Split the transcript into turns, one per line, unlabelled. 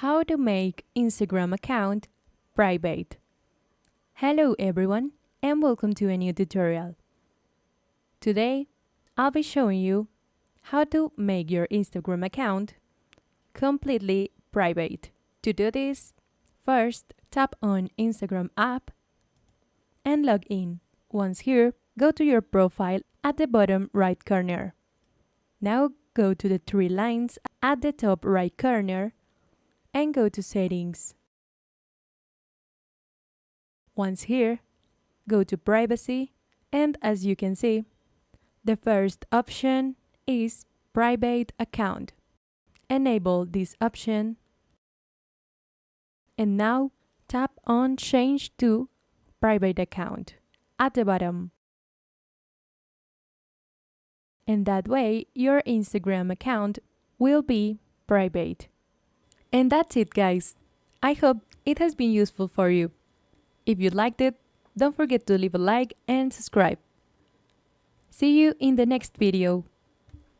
How to make Instagram account private. Hello everyone and welcome to a new tutorial. Today I'll be showing you how to make your Instagram account completely private. To do this, first tap on Instagram app and log in. Once here, go to your profile at the bottom right corner. Now go to the three lines at the top right corner and go to settings. Once here, go to privacy, and as you can see, the first option is private account. Enable this option and now tap on change to private account at the bottom. And that way your Instagram account will be private. And that's it, guys. I hope it has been useful for you. If you liked it, don't forget to leave a like and subscribe. See you in the next video.